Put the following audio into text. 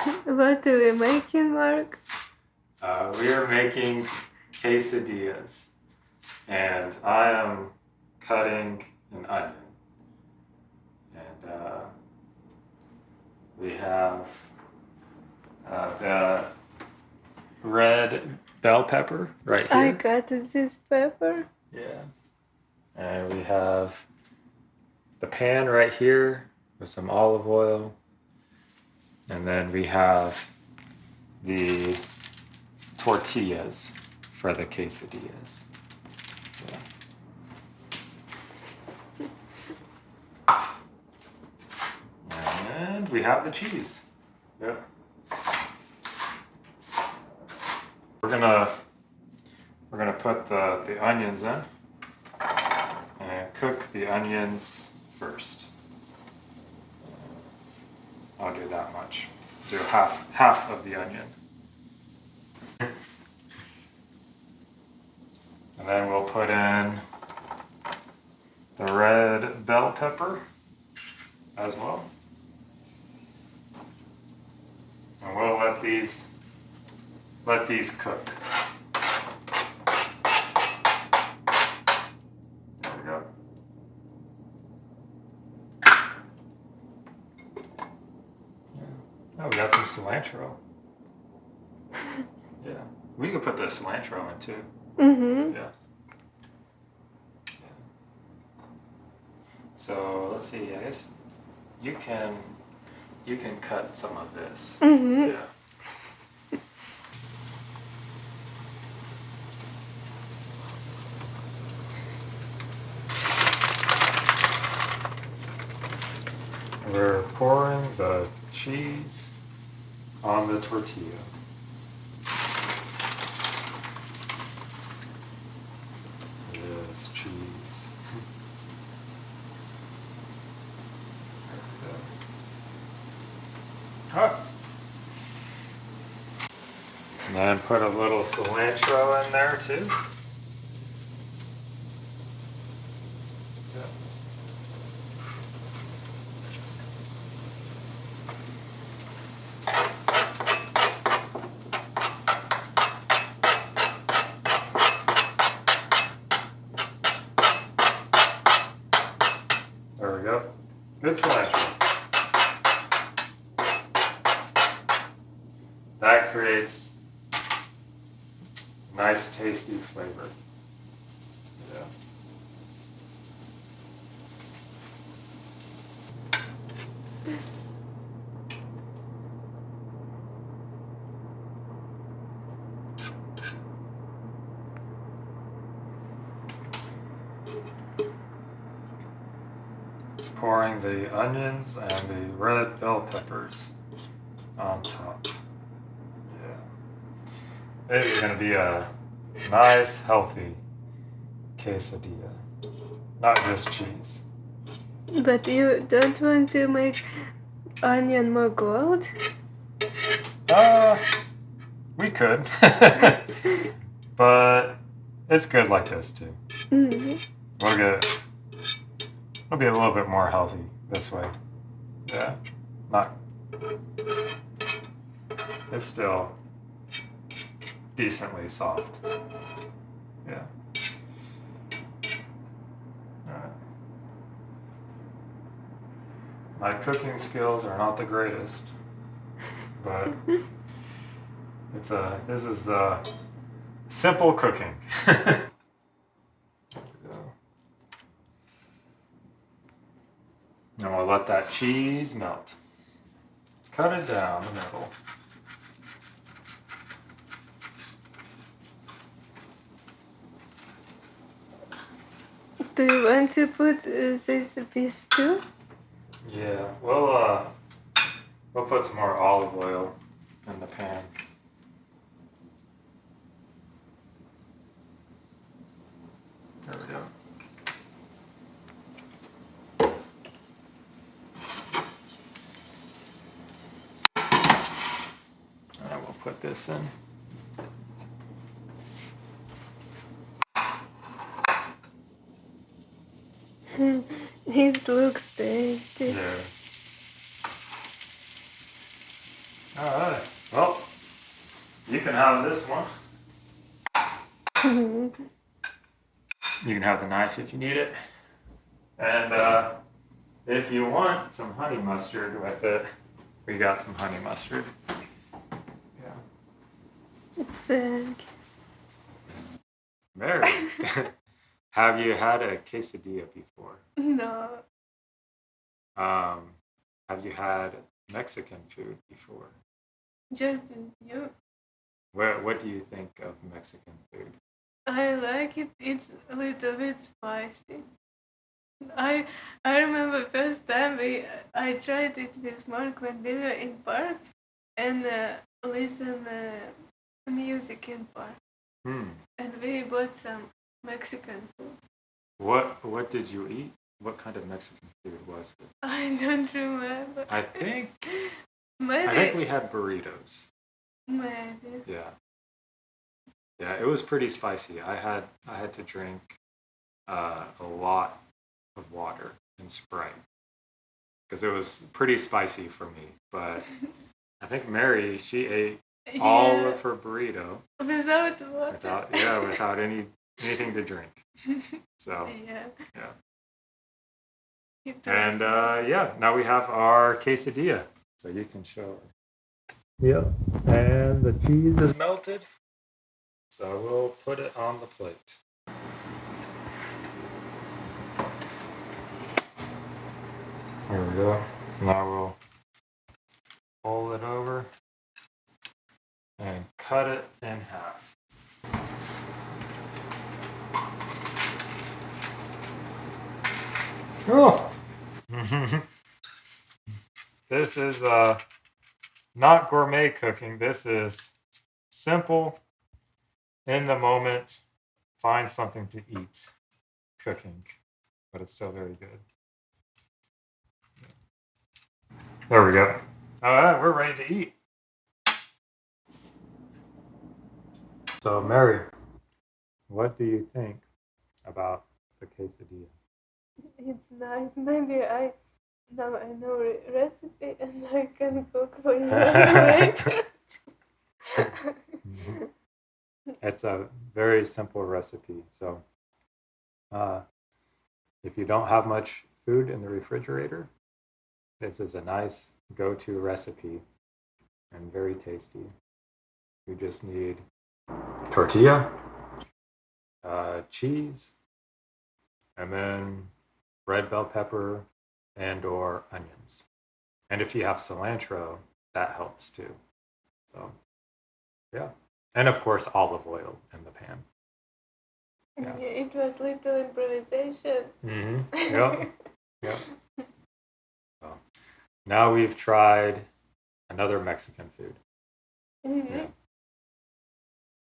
What are we making, Mark? We are making quesadillas, and I am cutting an onion, and we have the red bell pepper right here. I got this pepper. Yeah, and we have the pan right here with some olive oil, and then we have the tortillas for the quesadillas. Yeah. And we have the cheese. Yep. We're gonna put the onions in and cook the onions first. I'll do that much. Do half of the onion. And then we'll put in the red bell pepper as well. And we'll let these cook. There we go. Oh, we got some cilantro. Yeah. We could put the cilantro in too. Mm-hmm. Yeah. So let's see, I guess you can cut some of this. Mm-hmm. Yeah. We're pouring the cheese on the tortilla. Yes, cheese. There we go. Hot. And then put a little cilantro in there too. There we go. Good cilantro. That creates nice, tasty flavor. Yeah. Pouring the onions and the red bell peppers on top. Yeah. This is going to be a nice, healthy quesadilla. Not just cheese. But you don't want to make onion more gold? We could. But it's good like this too. Mm-hmm. It'll be a little bit more healthy this way. Yeah. It's still decently soft. Yeah. Alright. My cooking skills are not the greatest, but this is simple cooking. And we'll let that cheese melt. Cut it down the middle. Do you want to put this piece too? Yeah, we'll put some more olive oil in the pan. There we go. And we'll put this in. It looks tasty. Yeah. All right. Well, you can have this one. You can have the knife if you need it. And if you want some honey mustard with it, we got some honey mustard. Yeah. Thank Mary, have you had a quesadilla before? No, Have you had Mexican food before? just you. What do you think of Mexican food? I like it. It's a little bit spicy. I I remember first time I tried it with Mark when we were in park and listen music in park, Hmm. and we bought some Mexican food. What did you eat? What kind of Mexican food was it? I don't remember. I think Maybe we had burritos. maybe. Yeah. Yeah, it was pretty spicy. I had to drink a lot of water and Sprite because it was pretty spicy for me. But I think Mary, she ate all Yeah, of her burrito without water. without anything to drink. So Yeah, yeah. it was And nice. yeah, now we have our quesadilla. So you can show her. Yep. And the cheese is melted. So we'll put it on the plate. There we go. Now we'll fold it over and cut it in half. Oh! This is not gourmet cooking. This is simple, in the moment, find something to eat cooking, but it's still very good. There we go. All right, we're ready to eat. So, Mary, what do you think about the quesadilla? It's nice. Maybe now I know recipe and I can cook for you later. It's a very simple recipe. So, if you don't have much food in the refrigerator, this is a nice go-to recipe and very tasty. You just need tortilla, cheese, and then red bell pepper and or onions. And if you have cilantro, that helps too. So, yeah. And of course, olive oil in the pan. Yeah, it was little improvisation. Mm-hmm. Yep. Yep. So, now we've tried another Mexican food. Mhm. Yeah.